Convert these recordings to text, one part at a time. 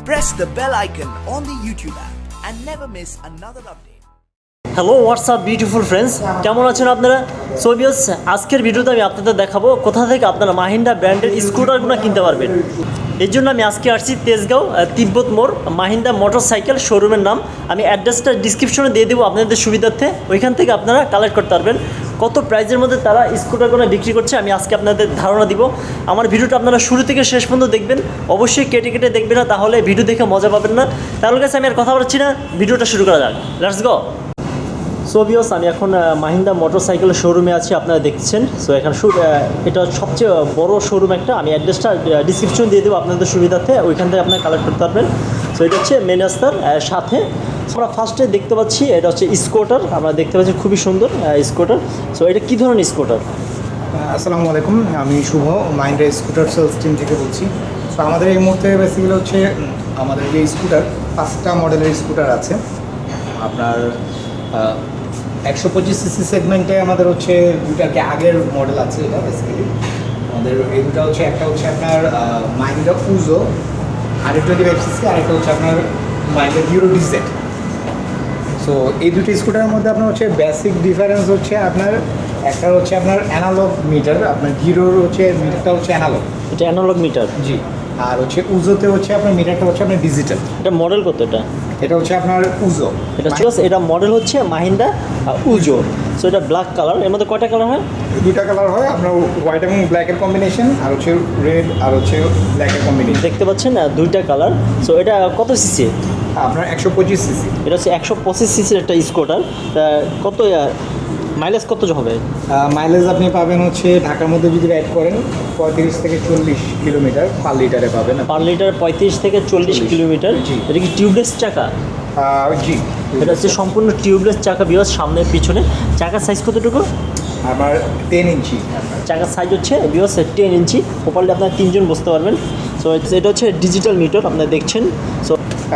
press the bell icon on the YouTube app and never miss another update. Hello WhatsApp beautiful friends, কেমন আছেন আপনারা? So viewers, আজকের ভিডিওতে আমি আপনাদের দেখাবো কোথা থেকে আপনারা মাহিন্দ্রা ব্র্যান্ডের স্কুটারগুলো কিনতে পারবেন। এর জন্য আমি আজকে আসছি তেজগাঁও তিব্বত মোড় মাহিন্দ্রা মোটরসাইকেল শোরুমের নাম আমি অ্যাড্রেসটা ডিসক্রিপশনে দিয়ে দেবো আপনাদের সুবিধার্থে। ওইখান থেকে আপনারা কালেক্ট করতে পারবেন। কত প্রাইসের মধ্যে তারা স্কুটারগুলো বিক্রি করছে আমি আজকে আপনাদের ধারণা দিব। আমার ভিডিওটা আপনারা শুরু থেকে শেষ পর্যন্ত দেখবেন, অবশ্যই কেটে কেটে দেখবেন না, তাহলে ভিডিও দেখে মজা পাবেন না। তাহলে কাছে আমি আর কথা বলছি না, ভিডিওটা শুরু করা যাক। Let's go. সো ভিউয়ার্স, আমি এখন মাহিন্দ্রা মোটরসাইকেলের শোরুমে আছি, আপনারা দেখছেন। সো এখানে এটা সবচেয়ে বড় শোরুম একটা, আমি অ্যাড্রেসটা ডিসক্রিপশন দিয়ে দেবো আপনাদের সুবিধার্থে, ওইখান থেকে আপনারা কালেক্ট করতে পারবেন। সো এটা হচ্ছে মেন রাস্তার সাথে। আমরা ফার্স্টে দেখতে পাচ্ছি এটা হচ্ছে স্কুটার, আমরা দেখতে পাচ্ছি খুবই সুন্দর স্কুটার। সো এটা কী ধরনের স্কুটার? আসসালামু আলাইকুম, আমি শুভ মাহিন্দ্রা স্কুটার সেলস টিম থেকে বলছি। তো আমাদের এই মুহূর্তে বেসিক্যালি হচ্ছে আমাদের যে স্কুটার 5টা মডেলের স্কুটার আছে। আপনার 125 সিসি সেগমেন্টে আমাদের হচ্ছে দুটাকে আগের মডেল আছে। এটা বেসিক্যালি আমাদের এই দুটা হচ্ছে, একটা হচ্ছে আপনার মাহিন্দ্রা উজো 125 সিসি, আরেকটা হচ্ছে আপনার মাহিন্দ্রা হিরো ডিজেট। সো এই দুটি স্কুটারের মধ্যে আপনার হচ্ছে বেসিক ডিফারেন্স হচ্ছে আপনার একটা হচ্ছে আপনার অ্যানালগ মিটার, আপনার হিরোর হচ্ছে মিটারটা হচ্ছে অ্যানালগ, এটা অ্যানালগ মিটার। জি। আর হচ্ছে উজোতে হচ্ছে আপনার মিটারটা হচ্ছে আপনার ডিজিটাল। এটা মডেল কত? এটা হচ্ছে আপনার উজো। এটা মডেল হচ্ছে মাহিন্দ্রা উজো। সো এটা ব্ল্যাক কালার। এর মধ্যে কয়টা কালার হয়? দুটা কালার হয়, আপনার হোয়াইট এবং ব্ল্যাকের কম্বিনেশন, আর হচ্ছে রেড আর হচ্ছে ব্ল্যাকের কম্বিনেশন। দেখতে পাচ্ছেন দুইটা কালার। সো এটা কত সিসি? আপনার 125 সিসি। এটা হচ্ছে 125 সিসির একটা স্কুটার। কত মাইলেজ কত হবে? মাইলেজ আপনি পাবেন হচ্ছে ঢাকার মধ্যে যদি রাইড করেন 35 থেকে 40 কিলোমিটার পার লিটারে পাবেন। পার লিটার 35 থেকে 40 কিলোমিটার। এটা কি টিউবলেস চাকা? জি। এটা হচ্ছে সম্পূর্ণ টিউবলেস চাকা বিকজ সামনে পিছনে। চাকার সাইজ কতটুকু? আমার 10 ইঞ্চি। চাকার সাইজ হচ্ছে বিকজ 10 ইঞ্চি। প্রপারলি আপনার 3 জন বসতে পারবেন। সো এটা হচ্ছে ডিজিটাল মিটার, আপনারা দেখছেন। সো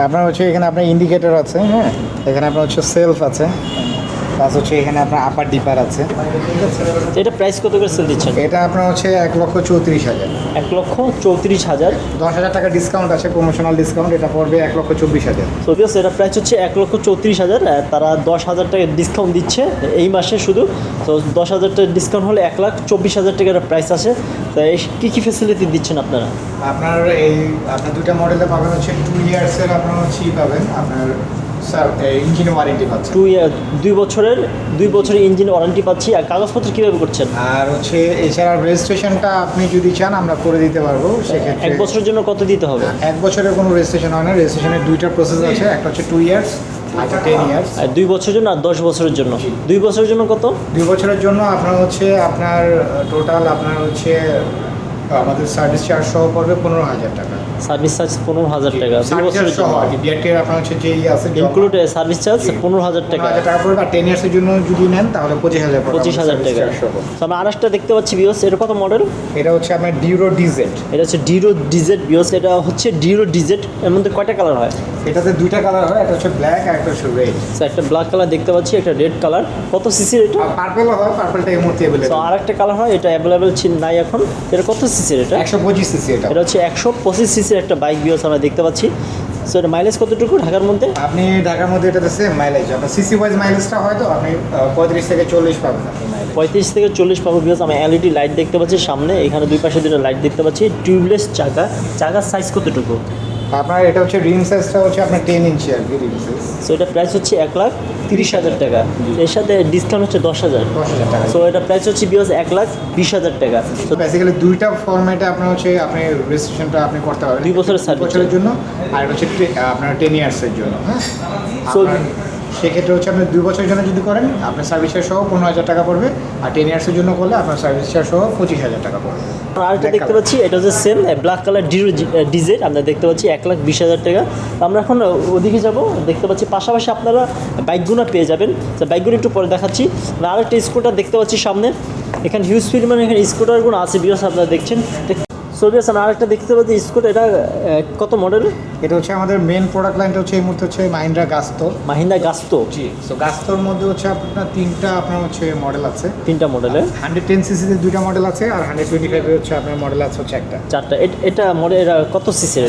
আপনার হচ্ছে এখানে আপনার ইন্ডিকেটর আছে, হ্যাঁ, এখানে আপনার হচ্ছে সেলফ আছে, প্লাস হচ্ছে এখানে আপনার আপার ডিপার আছে। ঠিক আছে। এটা প্রাইস কত করে সেল দিচ্ছেন? এটা আপনার হচ্ছে 1,34,000। 1,34,000। 10,000 টাকা ডিসকাউন্ট আছে, প্রমোশনাল ডিসকাউন্ট, এটা পড়বে 1,24,000। সো বিকজ এটা প্রাইস হচ্ছে 1,34,000। তারা 10,000 টাকা ডিসকাউন্ট দিচ্ছে এই মাসে শুধু। তো 10,000 টাকা ডিসকাউন্ট হলে 1,24,000 টাকার প্রাইস আছে। তো এই কী ফেসিলিটি দিচ্ছেন আপনারা? আপনার আপনার দুটা মডেলে পাবেন হচ্ছে 2 ইয়ার্সের আপনার হচ্ছে পাবেন আপনার ইঞ্জিন ওয়ারেন্টি পাচ্ছেন। 2 বছরের ইঞ্জিন ওয়ারেন্টি পাচ্ছি। আর কাগজপত্র কীভাবে করছেন? আর হচ্ছে এছাড়া রেজিস্ট্রেশনটা আপনি যদি চান আমরা করে দিতে পারবো। সেক্ষেত্রে 1 বছরের জন্য কত দিতে হবে? 1 বছরের কোনো রেজিস্ট্রেশন হয় না, রেজিস্ট্রেশনের দুইটা প্রসেস আছে, একটা হচ্ছে 2 ইয়ার্স, একটা 10 ইয়ার্স। আর 2 বছরের জন্য আর 10 বছরের জন্য? 2 বছরের জন্য কত? 2 বছরের জন্য আপনার হচ্ছে আপনার টোটাল আপনার হচ্ছে আমাদের সার্ভিস চার্জ সহ পড়বে 15,000 টাকা। সার্ভিস চার্জ 15,000 টাকা 2 বছরের জন্য। ডিআরটির আপনার হচ্ছে যে আছে ইনক্লুড সার্ভিস চার্জ 15,000 টাকা। 15,000 টাকা পড়বে। আর 10 ইয়ার্সের জন্য যদি নেন তাহলে 25,000 পড়বে। 25,000 টাকা। তো আমরা আরেকটা দেখতে পাচ্ছি বিওস, এটা কত মডেল? এটা হচ্ছে আপনার ডিরো ডিজেট। এটা হচ্ছে ডিরো ডিজেট বিওস। এটা হচ্ছে ডিরো ডিজেট। এর মধ্যে কয়টা কালার হয়? এটাতে দুইটা কালার হয়, একটা হচ্ছে ব্ল্যাক আর একটা হচ্ছে রেড। স্যার একটা ব্ল্যাক কালার দেখতে পাচ্ছি, একটা রেড কালার। কত সিসির এটা? পার্পলও হয়, পার্পলটা এই মুহূর্তে তো আরেকটা কালার হয়, এটা অ্যাভেলেবেল নাই এখন। এটা কত সিসির? এটা 125 সিসি। এটা হচ্ছে 125 সিসির একটা বাইক বিওস আমরা দেখতে পাচ্ছি। সো এটা মাইলেজ কতটুকু ঢাকার মধ্যে? আপনি ঢাকার মধ্যে এটাতে সেম মাইলেজ, আপনার সিসি ওয়াইজ মাইলেজটা হয়তো আপনি 35 থেকে 40 পাবেন আপনি মাইলেজ। 35 থেকে 40 পাবো বিকজ আমি এলইডি লাইট দেখতে পাচ্ছি সামনে, এখানে দুই পাশে দুটো লাইট দেখতে পাচ্ছি। টিউবলেস চাকা। চাকার সাইজ কতটুকু? আপনার এটা হচ্ছে রিম সাইজটা হচ্ছে আপনার 10 ইঞ্চি আর কি রিম সাইজ। সো এটা প্রাইস হচ্ছে 1,30,000 টাকা। এর সাথে ডিসকাউন্ট হচ্ছে 10,000 টাকা। সো এটা প্রাইস হচ্ছে বিকজ 1,20,000 টাকা। তো বেসিক্যালি দুইটা ফরম্যাটে আপনার হচ্ছে আপনি রেজিস্ট্রেশনটা আপনি করতে পারবেন 2 বছরের সার্ভিস বছরের জন্য, আর হচ্ছে আপনার 10 ইয়ার্সের জন্য। হ্যাঁ, So, সেক্ষেত্রে হচ্ছে আপনি 2 বছরের জন্য যদি করেন আপনার সার্ভিস চার্জ সহ 15,000 টাকা পড়বে, আর 10 ইয়ার্সের জন্য করলে আপনার সার্ভিস চার্জ সহ 25,000 টাকা পড়বে। আরেকটা দেখতে পাচ্ছি, এটা হচ্ছে সেম ব্ল্যাক কালার ডিরো ডিজেট, আমরা দেখতে পাচ্ছি 1,20,000 টাকা। তো আমরা এখন ওদিকে যাব, দেখতে পাচ্ছি পাশাপাশি আপনারা বাইকগুলো পেয়ে যাবেন। তো বাইকগুলো একটু পরে দেখাচ্ছি। আরেকটা স্কুটার দেখতে পাচ্ছি সামনে, এখানে হিউজ পরিমাণে এখানে স্কুটারগুলো আছে বিকজ আপনারা দেখছেন। সোভিয়াস আমরা আরেকটা দেখতে পাচ্ছি স্কুটার, এটা কত মডেল? এটা হচ্ছে আমাদের মেন প্রোডাক্ট লাইনটা হচ্ছে এই মুহূর্তে হচ্ছে মাহিন্দ্রা গাস্তো। মাহিন্দ্রা গাস্তো। জি, সো গাস্তোর মধ্যে হচ্ছে আপনার আপনার হচ্ছে মডেল আছে, 3টা মডেলে। 110 সিসিতে 2টা মডেল আছে, আর 125 এর হচ্ছে আপনার মডেল আছে হচ্ছে একটা। 4টা। এটা মডেল, এটা কত সিসির?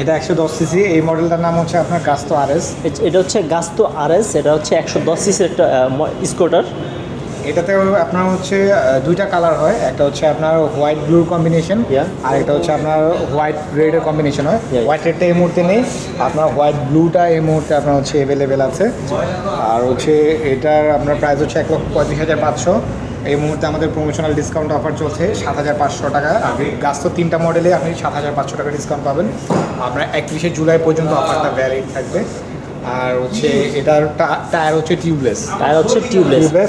এটা 110 সিসি। এই মডেলটার নাম হচ্ছে আপনার গাস্তো আরএস। এটা হচ্ছে গাস্তো আরএস, এটা হচ্ছে 110 সিসির একটা স্কুটার। এটাতে আপনার হচ্ছে 2টা কালার হয়, একটা হচ্ছে আপনার হোয়াইট ব্লুর কম্বিনেশন, আর একটা হচ্ছে আপনার হোয়াইট রেডের কম্বিনেশন হয়। হোয়াইট রেডটা এই মুহূর্তে নেই, আপনার হোয়াইট ব্লুটা এই মুহূর্তে আপনার হচ্ছে অ্যাভেলেবেল আছে। আর হচ্ছে এটার আপনার প্রাইস হচ্ছে 1,35,500। এই মুহূর্তে আমাদের প্রমোশনাল ডিসকাউন্ট অফার চলছে 7,500 টাকা। আপনি গাস্তো 3টা মডেলে আপনি 7,500 টাকা ডিসকাউন্ট পাবেন। আপনার 31শে জুলাই পর্যন্ত অফারটা ভ্যালিড থাকবে। আর হচ্ছে এটার টায়ার হচ্ছে টিউবলেস।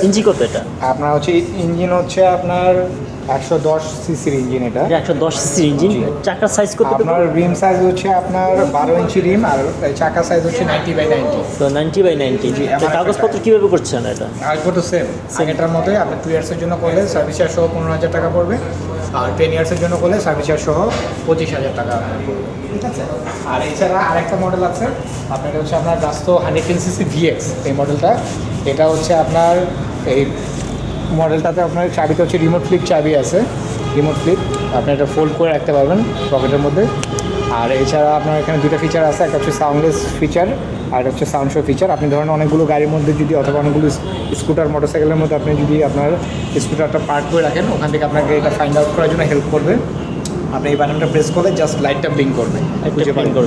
ইঞ্জিন কত এটা? আপনার হচ্ছে ইঞ্জিন হচ্ছে আপনার 110 সিসির ইঞ্জিন। এটা 110 সিসির ইঞ্জিন। চাকার সাইজ কত? আপনার রিম সাইজ হচ্ছে আপনার 12 ইঞ্চি রিম, আর চাকা সাইজ হচ্ছে 90/90। তো 90/90। কাগজপত্র কিভাবে করছেন এটা? কাগজপত্র সেম আগেটার মতোই। আপনি 2 ইয়ার্সের জন্য করলে সার্ভিস চার্জ সহ 15,000 টাকা পড়বে, আর 10 ইয়ার্সের জন্য করলে সার্ভিস চার্জ সহ 25,000 টাকা পড়বে। ঠিক আছে। আর এছাড়া আরেকটা মডেল আছে আপনার, হচ্ছে আপনার গাস্তো 110 সিসি ভিএক্স। এই মডেলটা, এটা হচ্ছে আপনার এই মডেলটাতে আপনার চাবিতে হচ্ছে রিমোট ফ্লিপ চাবি আছে। রিমোট ফ্লিপ আপনি এটা ফোল্ড করে রাখতে পারবেন পকেটের মধ্যে। আর এছাড়া আপনার এখানে 2টা ফিচার আছে, একটা হচ্ছে সাউন্ডলেস ফিচার আর একটা হচ্ছে সাউন্ড শো ফিচার। আপনি ধরেন অনেকগুলো গাড়ির মধ্যে যদি অথবা অনেকগুলো স্কুটার মোটরসাইকেলের মধ্যে আপনি যদি আপনার স্কুটারটা পার্ক করে রাখেন, ওখান থেকে আপনাকে এটা ফাইন্ড আউট করার জন্য হেল্প করবে। আপনি এই বাটনটা প্রেস করলে জাস্ট লাইটটা ব্লিঙ্ক করবে।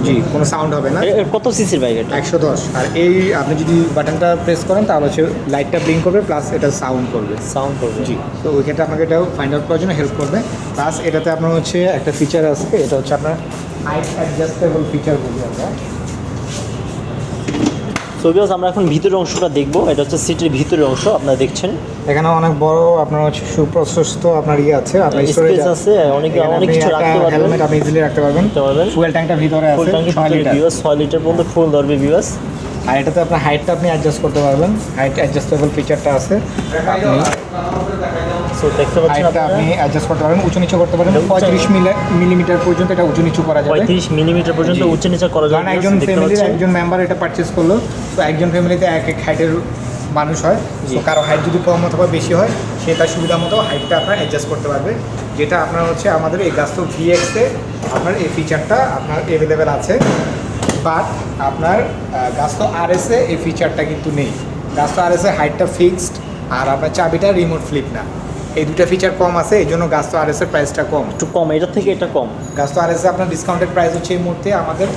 জি, কোনো সাউন্ড হবে না। কত সিসির বাইক এটা? 110। আর এই আপনি যদি বাটনটা প্রেস করেন তাহলে হচ্ছে লাইটটা ব্লিঙ্ক করবে, প্লাস এটা সাউন্ড করবে। জি, তো ওই ক্ষেত্রে আপনাকে এটাও ফাইন্ড আউট করার জন্য হেল্প করবে। প্লাস এটাতে আপনার হচ্ছে একটা ফিচার আছে, এটা হচ্ছে আপনার হাইট অ্যাডজাস্টেবল ফিচার বলি আমরা। সো ভিউয়ার্স আমরা এখন ভিতরের অংশটা দেখবো। এটা হচ্ছে সিটের ভিতরের অংশ, আপনারা দেখছেন। এখানে অনেক বড় আপনার হচ্ছে সুপ্রশস্ত আপনার আছে, আপনার স্পেস আছে, অনেক কিছু রাখতে পারবেন। হেলমেট আপনি ইজিলি রাখতে পারবেন। ফুয়েল ট্যাঙ্কটা ভিতরে আছে, 6 লিটার পর্যন্ত ফুল ধরবে ভিউয়ার্স। আর এটাতে আপনার হাইটটা আপনি অ্যাডজাস্ট করতে পারবেন, হাইট অ্যাডজাস্টেবল ফিচারটা আছে। আপনি সো দেখতে পাচ্ছেন, হাইটটা আপনি অ্যাডজাস্ট করতে পারবেন, উঁচু নিচু করতে পারবেন। 35 মিলিমিটার পর্যন্ত এটা উঁচু নিচু করা যাবে। 35 মিলিমিটার পর্যন্ত উঁচু নিচু করা যাবে। একজন ফ্যামিলির একজন মেম্বার এটা পারচেজ করলো, তো একজন ফ্যামিলিতে এক হাইটের মানুষ হয়। তো কারো হাইট যদি কম অথবা বেশি হয়, সে তার সুবিধা মতো হাইটটা আপনার অ্যাডজাস্ট করতে পারবে। যেটা আপনার হচ্ছে আমাদের এই গাস্তো ভিএক্সে আপনার এই ফিচারটা আপনার অ্যাভেলেবেল আছে। বাট আপনার গাস্তো আরএসে এই ফিচারটা কিন্তু নেই। গাস্তো আরএসে হাইটটা ফিক্সড, আর আপনার চাবিটা রিমোট ফ্লিপ না। এই 2টা ফিচার কম আছে, এই জন্য গাস্তো আরএসের প্রাইসটা কম, একটু কম, এটার থেকে এটা কম। গাস্তো আরএসে আপনার ডিসকাউন্টেড প্রাইস হচ্ছে এই মুহূর্তে আমাদের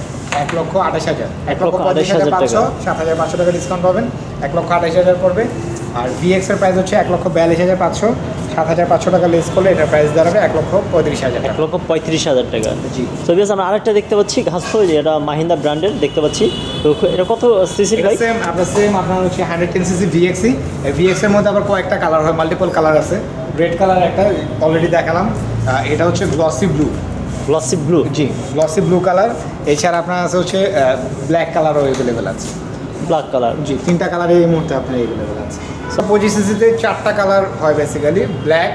1,28,000, 1,25,500, 7,500 টাকা ডিসকাউন্ট পাবেন, 1,28,000 পড়বে। আর ভিএক্স এর প্রাইস হচ্ছে 1,42,500, 7,500 টাকা লেস করলে এটার প্রাইস দাঁড়াবে 1,35,000 টাকা। 1,35,000 টাকা। জি। সো ভিউয়ার্স আমরা আরেকটা দেখতে পাচ্ছি গাস্তো, এটা মাহিন্দ্রা ব্র্যান্ডের দেখতে পাচ্ছি। তো এটা কত সিসির বাইক? আপনার হচ্ছে 110 সিসি ভিএক্সি। এই ভিএক্স এর মধ্যে আবার কয়েকটা কালার হয়, মাল্টিপল কালার আছে। রেড কালার একটা অলরেডি দেখালাম, এটা হচ্ছে গ্লসি ব্লু। জি, গ্লসি ব্লু কালার। এছাড়া আপনার আছে হচ্ছে ব্ল্যাক কালারও অ্যাভেলেবেল আছে। Black colour. জি, 3টা কালার এই মুহূর্তে আপনার অ্যাভেলেবেল আছে। 25 সিসিতে 4টা কালার হয় basically, black,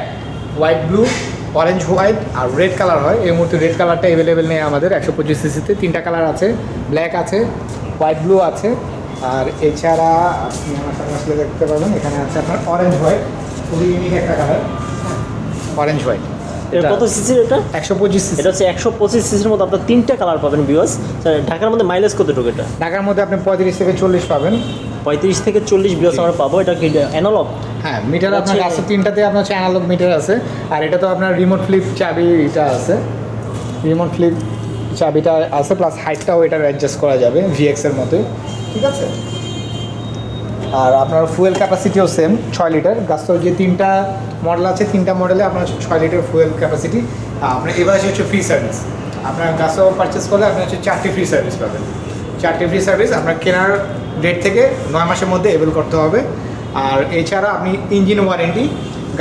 white blue, orange white আর রেড কালার হয়। এই মুহূর্তে রেড কালারটা অ্যাভেলেবেল নেই আমাদের 125 সিসিতে। 3টা কালার আছে, ব্ল্যাক আছে, হোয়াইট ব্লু আছে, আর এছাড়া আপনি আমার সাথে আসলে দেখতে পাবেন এখানে আছে আপনার অরেঞ্জ হোয়াইট, খুবই ইউনিক একটা কালার, অরেঞ্জ হোয়াইট। এটা কত সিসির? এটা 125 সিসি। এটা হচ্ছে 125 সিসির মধ্যে আপনার 3টা কালার পাবেন ভিউয়ার্স। ঢাকার মধ্যে মাইলেজ কতটুকু এটা? ঢাকার মধ্যে আপনি 35 থেকে 40 পাবেন। 35 থেকে 40 ভিউয়ার্স আমরা পাবো। এটা কি অ্যানালগ? হ্যাঁ, মিটার আপনার গাস্তো 3টাতে আপনার হচ্ছে অ্যানালগ মিটার আছে। আর এটা তো আপনার রিমোট ফ্লিপ চাবিটা আছে, রিমোট ফ্লিপ চাবিটা আছে, প্লাস হাইটটাও এটার অ্যাডজাস্ট করা যাবে ভিএক্স এর মতোই। ঠিক আছে। আর আপনার ফুয়েল ক্যাপাসিটিও সেম 6 লিটার। গাস্তোর যে 3টা মডেল আছে, 3টা মডেলে আপনার হচ্ছে 6 লিটার ফুয়েল ক্যাপাসিটি। আপনার এবার হচ্ছে ফ্রি সার্ভিস। আপনার গাস্তো পারচেস করলে আপনি হচ্ছে 4টি ফ্রি সার্ভিস পাবেন। 4টি ফ্রি সার্ভিস আপনার কেনার ডেট থেকে 9 মাসের মধ্যে অ্যাভেল করতে হবে। আর এছাড়া আপনি ইঞ্জিন ওয়ারেন্টি,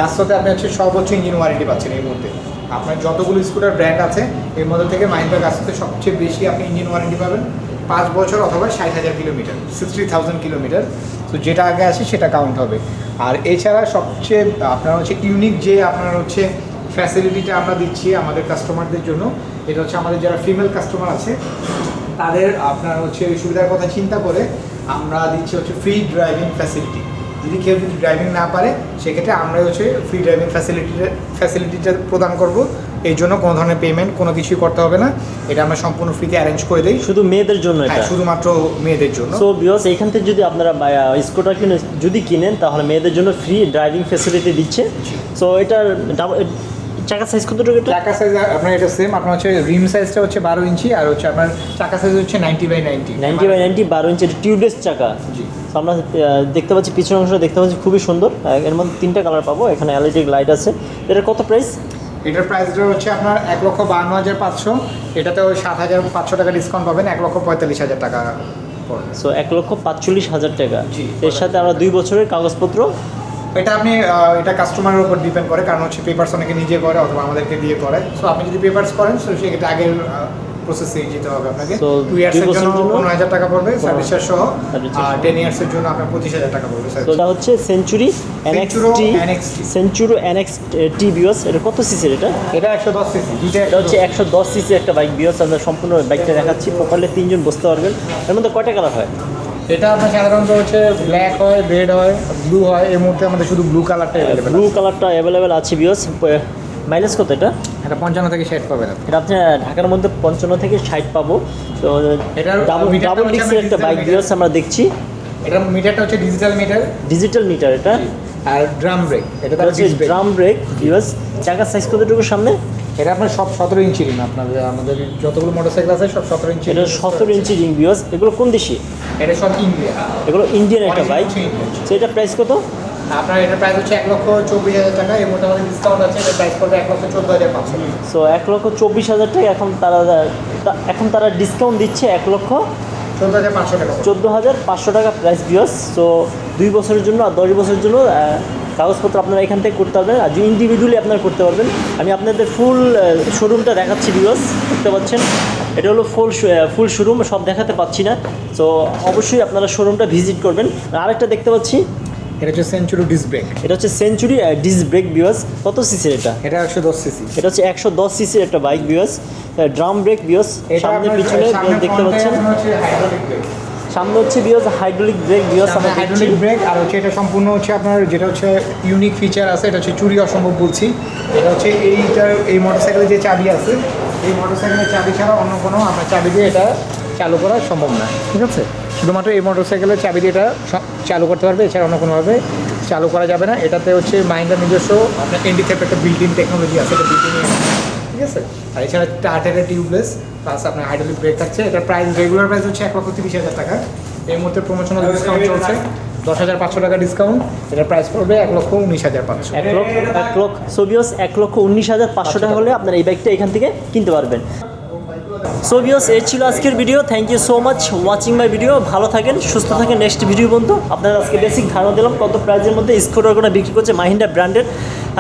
গাস্তোতে আপনি হচ্ছে সর্বোচ্চ ইঞ্জিন ওয়ারেন্টি পাচ্ছেন এই মুহূর্তে। আপনার যতগুলো স্কুটার ব্র্যান্ড আছে এর মধ্যে থেকে মাহিন্দ্রা গাস্তোতে সবচেয়ে বেশি আপনি ইঞ্জিন ওয়ারেন্টি পাবেন 5 বছর অথবা 60,000 কিলোমিটার, 60,000 কিলোমিটার। তো যেটা আগে আসে সেটা কাউন্ট হবে। আর এছাড়া সবচেয়ে আপনার হচ্ছে ইউনিক যে আপনার হচ্ছে ফ্যাসিলিটিটা আমরা দিচ্ছি আমাদের কাস্টমারদের জন্য। এটা হচ্ছে আমাদের যারা ফিমেল কাস্টমার আছে তাদের আপনার হচ্ছে সুবিধার কথা চিন্তা করে আমরা দিচ্ছি হচ্ছে ফ্রি ড্রাইভিং ফ্যাসিলিটি। যদি কেউ যদি ড্রাইভিং না পারে সেক্ষেত্রে আমরাই হচ্ছে ফ্রি ড্রাইভিং ফ্যাসিলিটিটা প্রদান করব। এই জন্য কোনো ধরনের পেমেন্ট কোনো কিছুই করতে হবে না, এটা আমরা সম্পূর্ণ ফ্রিতে অ্যারেঞ্জ করে দিই। শুধু মেয়েদের জন্য এটা? শুধুমাত্র মেয়েদের জন্য। সো ভিউয়ার্স, এইখান থেকে যদি আপনারা স্কুটার কিনেন তাহলে মেয়েদের জন্য ফ্রি ড্রাইভিং ফ্যাসিলিটি দিচ্ছে। সো এটার চাকা সাইজ কতটুকু? এটা চাকা সাইজ আপনার এটা সেম, আপনার হচ্ছে রিম সাইজটা হচ্ছে 12 ইঞ্চি আর হচ্ছে আপনার চাকা সাইজ হচ্ছে 90/90 12 ইঞ্চি টিউবলেস চাকা। জি। তো আমরা দেখতে পাচ্ছি পিছনের অংশটা দেখতে পাচ্ছি খুবই সুন্দর। এর মধ্যে 3টা কালার পাবো, এখানে এলইডি লাইট আছে। এটার কত প্রাইস? এটার প্রাইসটা হচ্ছে আপনার 1,52,500, এটাতে ওই 7,500 টাকা ডিসকাউন্ট পাবেন, 1,45,000 টাকা পড়বে। সো 1,45,000 টাকা। জি। এর সাথে আমরা 2 বছরের কাগজপত্র। এটা আপনি এটা কাস্টমারের উপর ডিপেন্ড করে, কারণ হচ্ছে পেপারস অনেকে নিজে করে অথবা আমাদেরকে দিয়ে করে। সো আপনি যদি পেপারস করেন সো সেক্ষেত্রে আগের প্রসেসে যেতে হবে আপনাকে। So, 2 ইয়ার্সের 2 বছরের জন্য জন্য 15,000 টাকা পড়বে সার্ভিস চার্জ সহ, Service charge আর 10 ইয়ার্সের জন্য আপনার 25,000 টাকা পড়বে। তো এটা হচ্ছে সেঞ্চুরি NXT। Century NXT বিওস। এটা কত সিসির? এটা 110 সিসি। এটা হচ্ছে 110 সিসির একটা বাইক বিওস। আমরা সম্পূর্ণ বাইকটা দেখাচ্ছি, প্রপারলি 3 জন বসতে পারবেন। এর মধ্যে কয়টা কালার হয়? এটা আপনার সাধারণত হচ্ছে ব্ল্যাক হয়, রেড হয়, ব্লু হয়। এই মুহূর্তে আমাদের শুধু ব্লু কালারটা অ্যাভেলেবেল। ব্লু কালারটা অ্যাভেলেবেল আছে বিওস। মাইলেজ কত এটা? এটা 55 থেকে 60 পাবেন আপনি। এটা আপনি ঢাকার মধ্যে 55 থেকে 60 পাবো। তো এটার ডাবল মিটারটা হচ্ছে ডিস্কের একটা digital বাইক meter। বিওস আমরা দেখছি। এটা মিটারটা হচ্ছে ডিজিটাল মিটার ডিজিটাল মিটার এটা। আর ড্রাম ব্রেক, এটা এটা হচ্ছে ড্রাম ব্রেক বিওস। চাকার সাইজ কতটুকু সামনে? এটা আপনার সব 17 ইঞ্চি রিম। আপনাদের আমাদের যতগুলো মোটরসাইকেল আছে সব 17 ইঞ্চি। এটা 17 ইঞ্চি রিং বিওস। এগুলো কোন দেশি? এটা সব ইন্ডিয়া, এগুলো ইন্ডিয়ান একটা বাইক। তো এটা প্রাইস কত? আপনার এটার প্রাইস হচ্ছে 1,24,000 টাকা। এর মধ্যে আমাদের ডিসকাউন্ট আছে, এটার প্রাইস পড়বে 1,14,500। সো 1,24,000 টাকা। এখন তারা ডিসকাউন্ট দিচ্ছে 14,500 টাকা। 14,500 টাকা প্রাইস বিওস। সো 2 বছরের জন্য আর 10 বছরের জন্য কাগজপত্র আপনারা এখান থেকে করতে পারবেন, আর ইন্ডিভিজুয়ালি আপনারা করতে পারবেন। আমি আপনাদের ফুল শোরুমটা দেখাচ্ছি বিওস, দেখতে পাচ্ছেন। এটা হলো ফুল শোরুম, সব দেখাতে পাচ্ছি না। সো অবশ্যই আপনারা শোরুমটা ভিজিট করবেন। আরেকটা দেখতে পাচ্ছি, এটা হচ্ছে সেঞ্চুরি ডিস্ক ব্রেক। এটা হচ্ছে সেঞ্চুরি ডিস্ক ব্রেক বিওস। কত সিসির এটা? এটা 110 সিসি। এটা হচ্ছে 110 সিসির একটা বাইক বিওস। ড্রাম ব্রেক বিওস, সামনে পিছনে দেখতে পাচ্ছেন। সামনে হচ্ছে বিওস হাইড্রোলিক ব্রেক বিওস। আমরা হাইড্রোলিক ব্রেক আর হচ্ছে এটা সম্পূর্ণ হচ্ছে আপনার যেটা হচ্ছে ইউনিক ফিচার আছে, এটা হচ্ছে চুরি অসম্ভব বলছি। এটা হচ্ছে এই মোটরসাইকেলের যে চাবি আছে, এই মোটরসাইকেলের চাবি ছাড়া অন্য কোনো আপনার চাবি দিয়ে এটা চালু করা সম্ভব না, ঠিক আছে? শুধুমাত্র এই মোটরসাইকেলের চাবি দিয়ে এটা চালু করতে পারবে, এছাড়া অন্য কোনোভাবে চালু করা যাবে না। এটাতে হচ্ছে মাইন্ডার নিজস্ব আপনার এন্ডিক্যাপ একটা বিল্ট ইন টেকনোলজি আছে, এটা বিল্ট ইন, ঠিক আছে? আর এছাড়া টায়ারের টিউবলেস প্লাস আপনার হাইড্রোলিক ব্রেক থাকছে। এটার প্রাইস রেগুলার প্রাইস হচ্ছে 1,30,000 টাকা। এই মুহূর্তে প্রমোশনাল ডিসকাউন্ট চলছে, 10,500 টাকা ডিসকাউন্ট। এটার প্রাইস পড়বে 1,19,500। 1,00,000। সো বিওস 1,19,500 টাকা হলে আপনারা এই বাইকটা এখান থেকে কিনতে পারবেন। সো বিওস, এই ছিল আজকের video. Thank you so much watching my video. ভালো থাকেন, সুস্থ থাকেন। নেক্সট ভিডিও পর্যন্ত আপনারা আজকে বেসিক ধারণা দিলাম কত প্রাইজের মধ্যে স্কুটারগুলো বিক্রি করছে মাহিন্দ্রা ব্র্যান্ডের।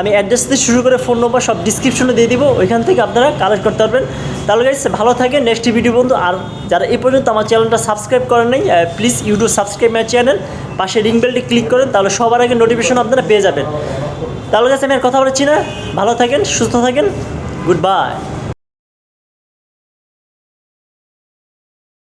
আমি অ্যাড্রেস দিয়ে শুরু করে ফোন নম্বর সব ডিসক্রিপশনে দিয়ে দিব, ওইখান থেকে আপনারা কালেক্ট করতে পারবেন। তাহলে গাইস ভালো থাকেন, নেক্সট ভিডিও পর্যন্ত। আর যারা এই পর্যন্ত আমার চ্যানেলটা সাবস্ক্রাইব করেন নাই, please YouTube subscribe my channel, পাশে রিং বেলটি ক্লিক করেন, তাহলে সবার আগে নোটিফিকেশন আপনারা পেয়ে যাবেন। তাহলে গাইস আমি আর কথা বলছি না, ভালো থাকেন, সুস্থ থাকেন, গুড বাই।